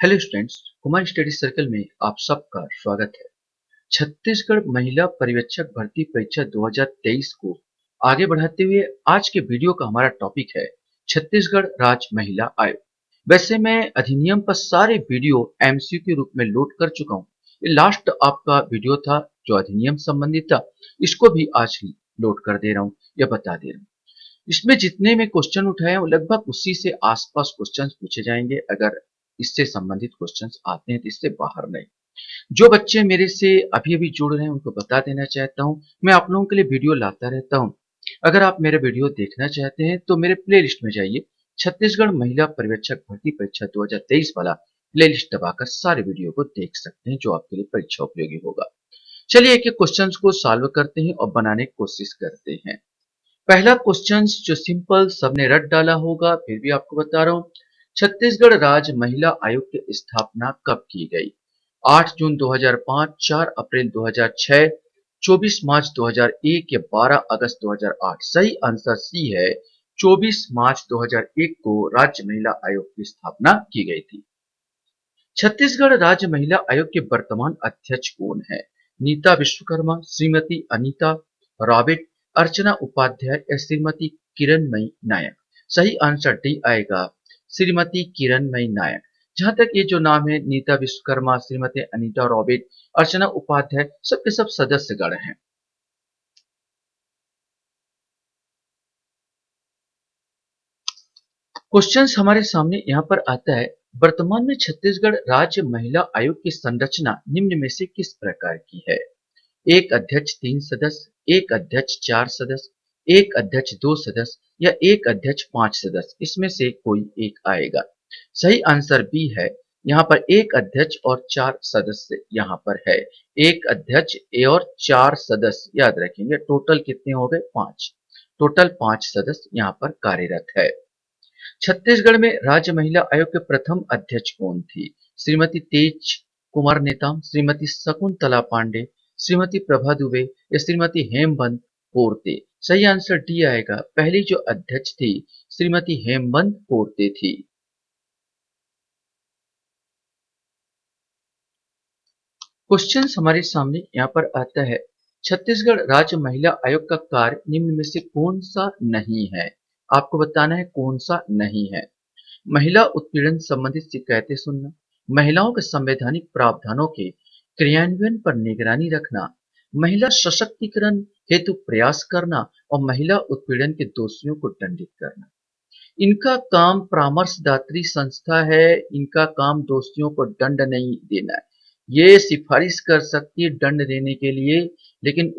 Hello students, Kumar study circle में आप सबका स्वागत है। छत्तीसगढ़ महिला पर्यवेक्षक भर्ती परीक्षा 2023 को आगे बढ़ाते हुए आज के वीडियो का हमारा टॉपिक है छत्तीसगढ़ राज्य महिला आयोग। वैसे मैं अधिनियम पर सारे वीडियो एमसीक्यू के रूप में लोड कर चुका हूँ। ये लास्ट आपका वीडियो था जो अधिनियम संबंधित था, इसको भी आज लोड कर दे रहा हूँ या बता दे रहा हूँ। इसमें जितने में क्वेश्चन उठाए वो लगभग उसी से आसपास क्वेश्चंस पूछे जाएंगे। अगर इससे संबंधित क्वेश्चंस आते हैं तो इससे बाहर नहीं। जो बच्चे मेरे से अभी अभी जुड़ रहे हैं उनको बता देना चाहता हूं, मैं आप लोगों के लिए वीडियो लाता रहता हूं। अगर आप मेरे वीडियो देखना चाहते हैं तो मेरे प्लेलिस्ट में जाइए। छत्तीसगढ़ महिला पर्यवेक्षक भर्ती परीक्षा 2023 वाला प्लेलिस्ट दबाकर सारे वीडियो को देख सकते हैं जो आपके लिए परीक्षा उपयोगी होगा। चलिए एक एक क्वेश्चन को सॉल्व करते हैं और बनाने की कोशिश करते हैं। पहला क्वेश्चन जो सिंपल सबने रट डाला होगा, फिर भी आपको बता रहा हूं। छत्तीसगढ़ राज्य महिला आयोग की स्थापना कब की गई? 8 जून 2005, 4 अप्रैल 2006, 24 मार्च 2001 या 12 अगस्त 2008? सही आंसर सी है, 24 मार्च 2001 को राज्य महिला आयोग की स्थापना की गई थी। छत्तीसगढ़ राज्य महिला आयोग के वर्तमान अध्यक्ष कौन है? नीता विश्वकर्मा, श्रीमती अनीता रॉबिट, अर्चना उपाध्याय या श्रीमती किरणमयी नायक? सही आंसर डी आएगा, श्रीमती किरणमयी नायक। जहां तक ये जो नाम है नीता विश्वकर्मा, श्रीमती अनीता रॉबिट, अर्चना उपाध्याय, सबके सब सदस्यगण हैं। क्वेश्चंस हमारे सामने यहाँ पर आता है, वर्तमान में छत्तीसगढ़ राज्य महिला आयोग की संरचना निम्न में से किस प्रकार की है? एक अध्यक्ष 3 सदस्य, एक अध्यक्ष 4 सदस्य, एक अध्यक्ष 2 सदस्य या एक अध्यक्ष 5 सदस्य? इसमें से कोई एक आएगा। सही आंसर बी है, यहाँ पर एक अध्यक्ष और 4 सदस्य यहाँ पर है। एक अध्यक्ष और 4 सदस्य याद रखेंगे। टोटल कितने हो गए? 5। टोटल 5 सदस्य यहाँ पर कार्यरत है। छत्तीसगढ़ में राज्य महिला आयोग के प्रथम अध्यक्ष कौन थी? श्रीमती तेज कुमार नेताम, श्रीमती शकुंतला पांडे, श्रीमती प्रभा दुबे या श्रीमती हेमबंद पोर्ते? सही आंसर डी आएगा, पहली जो अध्यक्ष थी श्रीमती हेमबंद पोर्ते थी। क्वेश्चन हमारे सामने यहाँ पर आता है, छत्तीसगढ़ राज्य महिला आयोग का कार्य निम्न में से कौन सा नहीं है? आपको बताना है कौन सा नहीं है। महिला उत्पीड़न संबंधित शिकायतें सुनना, महिलाओं के संवैधानिक प्रावधानों के क्रियान्वयन पर निगरानी रखना, महिला सशक्तिकरण हेतु प्रयास करना और महिला उत्पीड़न के दोषियों को दंडित करना। इनका काम परामर्शदात्री संस्था है। इनका काम दोषियों को दंड नहीं देना है। ये सिफारिश कर सकती है दंड देने के लिए, लेकिन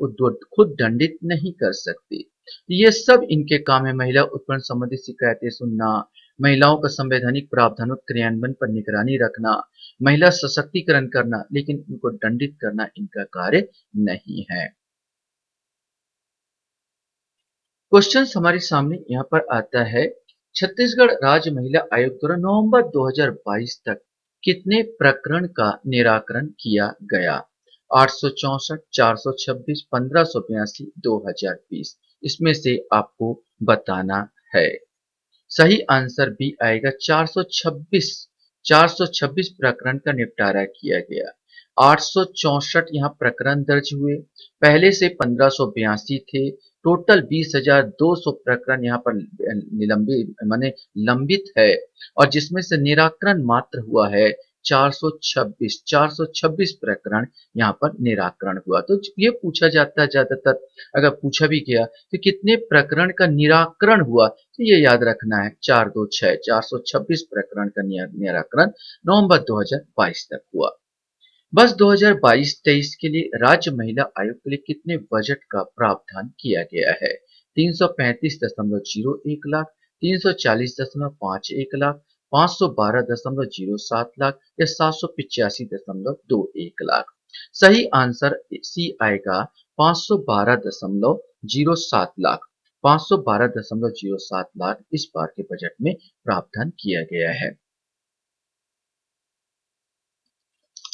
खुद दंडित नहीं कर सकती। ये सब इनके काम है, महिला उत्पीड़न संबंधित शिकायतें सुनना, महिलाओं का संवैधानिक प्रावधानों के क्रियान्वयन पर निगरानी रखना, महिला सशक्तिकरण करना, लेकिन इनको दंडित करना इनका कार्य नहीं है। क्वेश्चन हमारे सामने यहाँ पर आता है, छत्तीसगढ़ राज्य महिला आयोग द्वारा नवंबर 2022 तक कितने प्रकरण का निराकरण किया गया? 864, 426, 1582, 2020? इसमें से आपको बताना है। सही आंसर बी आएगा, 426। 426 प्रकरण का निपटारा किया गया। 864 यहाँ प्रकरण दर्ज हुए, पहले से 1582 थे। टोटल 20,200 प्रकरण यहाँ पर निलंबित माने लंबित है, और जिसमें से निराकरण मात्र हुआ है 426। 426 प्रकरण यहाँ पर निराकरण हुआ। तो ये पूछा जाता है ज्यादातर, अगर पूछा भी गया तो कितने प्रकरण का निराकरण हुआ, तो ये याद रखना है 426। 426 प्रकरण का निराकरण नवंबर 2022 तक हुआ। बस 2022-23 के लिए राज्य महिला आयोग के लिए कितने बजट का प्रावधान किया गया है? 335.01 लाख, 340.51 लाख, 512.07 लाख या 785.21 लाख? सही आंसर सी आएगा, 512.07 लाख। 512.07 लाख इस बार के बजट में प्रावधान किया गया है।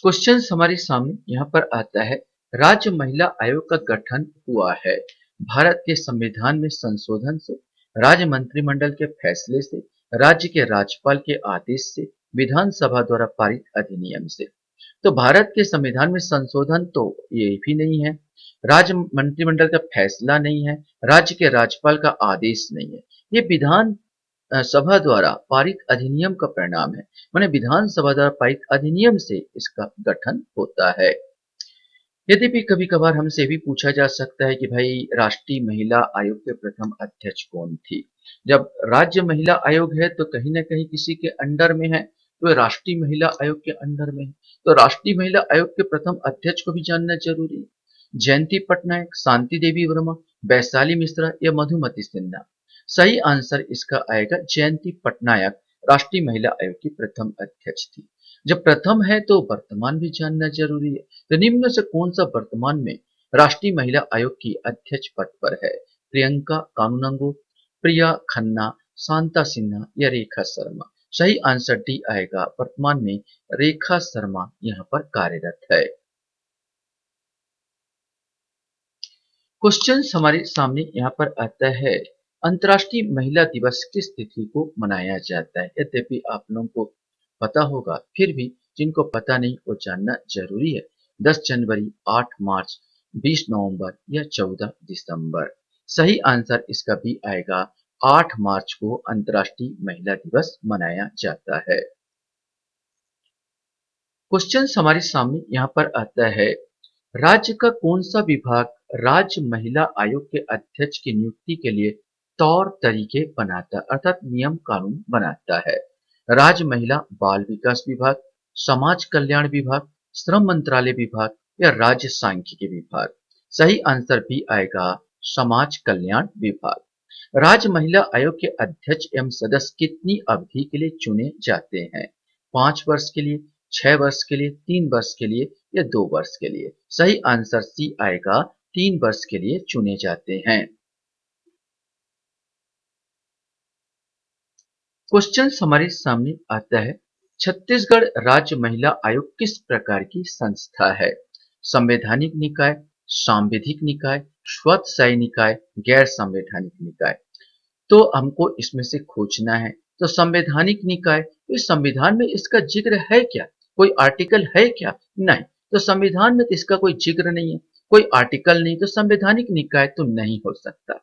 क्वेश्चन हमारे सामने यहाँ पर आता है, राज्य महिला आयोग का गठन हुआ है भारत के संविधान में संशोधन से, राज्य मंत्रिमंडल के फैसले से, राज्य के राज्यपाल के आदेश से विधानसभा द्वारा पारित अधिनियम से। तो भारत के संविधान में संशोधन तो ये भी नहीं है, राज्य मंत्रिमंडल का फैसला नहीं है, राज्य के राज्यपाल का आदेश नहीं है। ये विधान सभा द्वारा पारित अधिनियम का परिणाम है। माने विधानसभा द्वारा पारित अधिनियम से इसका गठन होता है। यद्यपि कभी कभार हमसे भी पूछा जा सकता है कि भाई राष्ट्रीय महिला आयोग के प्रथम अध्यक्ष कौन थी। जब राज्य महिला आयोग है तो कहीं ना कहीं किसी के अंडर में है, तो राष्ट्रीय महिला आयोग के अंडर में है। तो राष्ट्रीय महिला आयोग के प्रथम अध्यक्ष को भी जानना जरूरी है। जयंती पटनायक, शांति देवी वर्मा, वैशाली मिश्रा या मधुमती सिन्हा। सही आंसर इसका आएगा जयंती पटनायक राष्ट्रीय महिला आयोग की प्रथम अध्यक्ष थी। जब प्रथम है तो वर्तमान भी जानना जरूरी है। तो निम्न में से कौन सा वर्तमान में राष्ट्रीय महिला आयोग की अध्यक्ष पद पर है? प्रियंका कानूनगो, प्रिया खन्ना, शांता सिन्हा या रेखा शर्मा। सही आंसर डी आएगा, वर्तमान में रेखा शर्मा यहाँ पर कार्यरत है। क्वेश्चन हमारे सामने यहाँ पर आता है, अंतर्राष्ट्रीय महिला दिवस किस तिथि को मनाया जाता है? यद्यपि आप लोगों को पता होगा, फिर भी जिनको पता नहीं वो जानना जरूरी है। 10 जनवरी, 8 मार्च, 20 नवंबर या 14 दिसंबर। सही आंसर इसका भी आएगा, 8 मार्च को अंतर्राष्ट्रीय महिला दिवस मनाया जाता है। क्वेश्चन हमारे सामने यहाँ पर आता है, राज्य का कौन सा विभाग राज्य महिला आयोग के अध्यक्ष की नियुक्ति के लिए तौर तरीके बनाता अर्थात नियम कानून बनाता है? राज्य महिला बाल विकास विभाग, समाज कल्याण विभाग, श्रम मंत्रालय विभाग या राज्य सांख्यिकी विभाग। सही आंसर भी आएगा, समाज कल्याण विभाग। राज्य महिला आयोग के अध्यक्ष एवं सदस्य कितनी अवधि के लिए चुने जाते हैं? 5 वर्ष के लिए, 6 वर्ष के लिए, 3 वर्ष के लिए या 2 वर्ष के लिए? सही आंसर सी आएगा, 3 वर्ष के लिए चुने जाते हैं। क्वेश्चन हमारे सामने आता है, छत्तीसगढ़ राज्य महिला आयोग किस प्रकार की संस्था है? संवैधानिक निकाय, सांविधिक निकाय, स्वतःशासी निकाय, गैर संवैधानिक निकाय। तो हमको इसमें से खोजना है। तो संवैधानिक निकाय, इस संविधान में इसका जिक्र है क्या? कोई आर्टिकल है क्या? नहीं। तो संविधान में तो इसका कोई जिक्र नहीं है, कोई आर्टिकल नहीं, तो संवैधानिक निकाय तो नहीं हो सकता।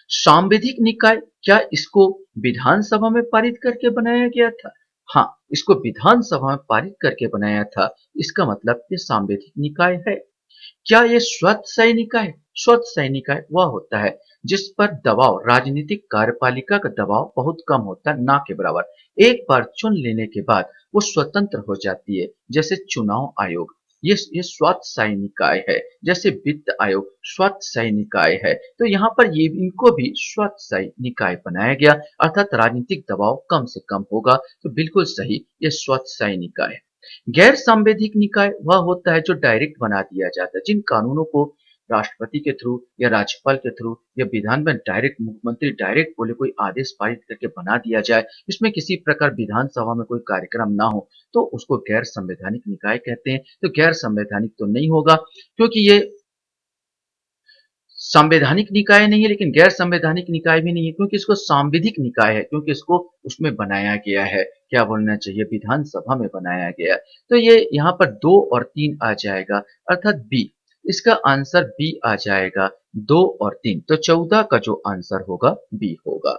सांविधिक निकाय, क्या इसको विधानसभा में पारित करके बनाया गया था? हाँ, इसको विधानसभा में पारित करके बनाया था, इसका मतलब ये सांविधिक निकाय है। क्या ये स्वत सैनिकाय? स्वत सैनिकाय वह होता है जिस पर दबाव, राजनीतिक कार्यपालिका का दबाव बहुत कम होता है, ना के बराबर। एक बार चुन लेने के बाद वो स्वतंत्र हो जाती है, जैसे चुनाव आयोग। ये स्वत सैनिकाय है। जैसे वित्त आयोग स्वत सैनिकाय है। तो यहाँ पर ये इनको भी स्वत सैनिकाय बनाया गया, अर्थात राजनीतिक दबाव कम से कम होगा। तो बिल्कुल सही, ये स्वत सैनिकाय है। गैर संवैधानिक निकाय वह होता है जो डायरेक्ट बना दिया जाता है, जिन कानूनों को राष्ट्रपति के थ्रू या राज्यपाल के थ्रू या विधान में डायरेक्ट मुख्यमंत्री डायरेक्ट बोले कोई आदेश पारित करके बना दिया जाए, इसमें किसी प्रकार विधानसभा में कोई कार्यक्रम ना हो, तो उसको गैर संवैधानिक निकाय कहते हैं। तो गैर संवैधानिक तो नहीं होगा, क्योंकि ये संवैधानिक निकाय नहीं है, लेकिन गैर संवैधानिक निकाय भी नहीं है, क्योंकि इसको सांविधिक निकाय है, क्योंकि इसको उसमें बनाया गया है, क्या बोलना चाहिए, विधानसभा में बनाया गया। तो ये यहाँ पर 2 और 3 आ जाएगा, अर्थात बी। इसका आंसर बी आ जाएगा, 2 और 3। तो 14 का जो आंसर होगा बी होगा।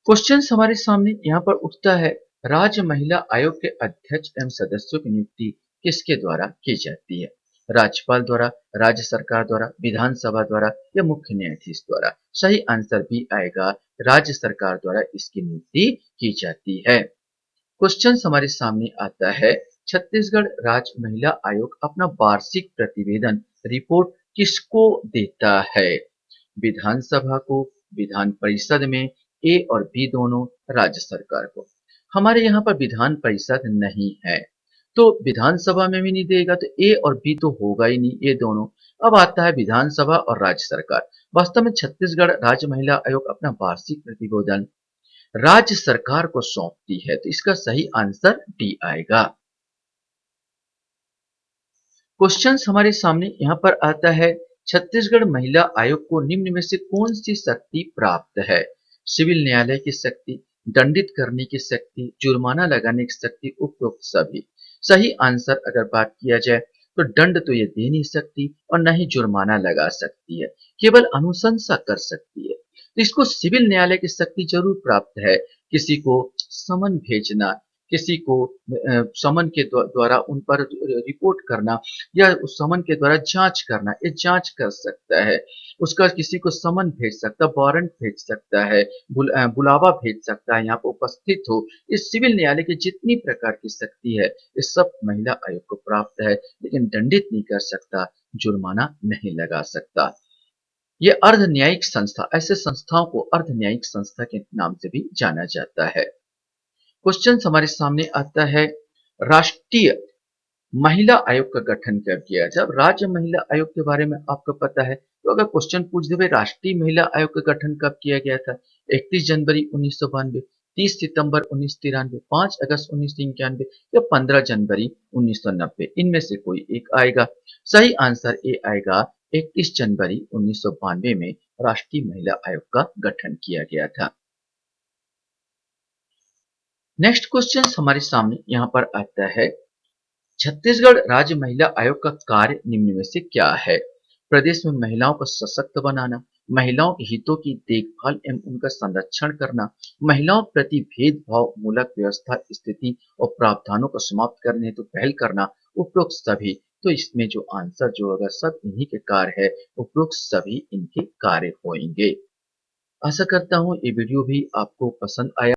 क्वेश्चन हमारे सामने यहाँ पर उठता है, राज्य महिला आयोग के अध्यक्ष एवं सदस्यों की नियुक्ति किसके द्वारा की जाती है? राज्यपाल द्वारा, राज्य सरकार द्वारा, विधानसभा द्वारा या मुख्य न्यायाधीश द्वारा? सही आंसर भी आएगा, राज्य सरकार द्वारा इसकी नियुक्ति की जाती है। क्वेश्चन हमारे सामने आता है, छत्तीसगढ़ राज्य महिला आयोग अपना वार्षिक प्रतिवेदन रिपोर्ट किसको देता है? विधानसभा को, विधान परिषद में, ए और बी दोनों, राज्य सरकार को। हमारे यहाँ पर विधान परिषद नहीं है, तो विधानसभा में भी नहीं देगा, तो ए और बी तो होगा ही नहीं, ये दोनों। अब आता है विधानसभा और राज्य सरकार। वास्तव में छत्तीसगढ़ राज्य महिला आयोग अपना वार्षिक प्रतिवेदन राज्य सरकार को सौंपती है, तो इसका सही आंसर डी आएगा। क्वेश्चन हमारे सामने यहाँ पर आता है, छत्तीसगढ़ महिला आयोग को निम्न में से कौन सी शक्ति प्राप्त है? सिविल न्यायालय की शक्ति, दंडित करने की शक्ति, जुर्माना लगाने की शक्ति, उपरोक्त सभी। सही आंसर अगर बात किया जाए तो दंड तो ये दे नहीं सकती और न ही जुर्माना लगा सकती है, केवल अनुशंसा कर सकती है। तो इसको सिविल न्यायालय की शक्ति जरूर प्राप्त है। किसी को समन भेजना, किसी को समन के द्वारा उन पर रिपोर्ट करना या उस समन के द्वारा जांच करना, ये जांच कर सकता है। उसका किसी को समन भेज सकता, वारंट भेज सकता है, बुलावा भेज सकता है, यहाँ पर उपस्थित हो। इस सिविल न्यायालय की जितनी प्रकार की शक्ति है, ये सब महिला आयोग को प्राप्त है, लेकिन दंडित नहीं कर सकता, जुर्माना नहीं लगा सकता। ये अर्ध न्यायिक संस्था, ऐसे संस्थाओं को अर्ध न्यायिक संस्था के नाम से भी जाना जाता है। क्वेश्चन हमारे सामने आता है, राष्ट्रीय महिला आयोग का गठन कब किया? जब राज्य महिला आयोग के बारे में आपको पता है, तो अगर क्वेश्चन पूछ दे राष्ट्रीय महिला आयोग का गठन कब किया गया था? 31 जनवरी 1992, 30 सितंबर 1993, 5 अगस्त 1991 या 15 जनवरी 1990, इनमें से कोई एक आएगा। सही आंसर ए आएगा, 31 जनवरी 1992 में राष्ट्रीय महिला आयोग का गठन किया गया था। नेक्स्ट क्वेश्चन हमारे सामने यहाँ पर आता है, छत्तीसगढ़ राज्य महिला आयोग का कार्य निम्न में से क्या है? प्रदेश में महिलाओं को सशक्त बनाना, महिलाओं के हितों की देखभाल एवं उनका संरक्षण करना, महिलाओं प्रति भेदभाव मूलक व्यवस्था स्थिति और प्रावधानों को समाप्त करने हेतु पहल करना, उपरोक्त सभी। तो इसमें जो आंसर जो होगा सब इन्हीं के कार्य है, उपरोक्त सभी इनके कार्य होंगे। आशा करता हूँ ये वीडियो भी आपको पसंद आया।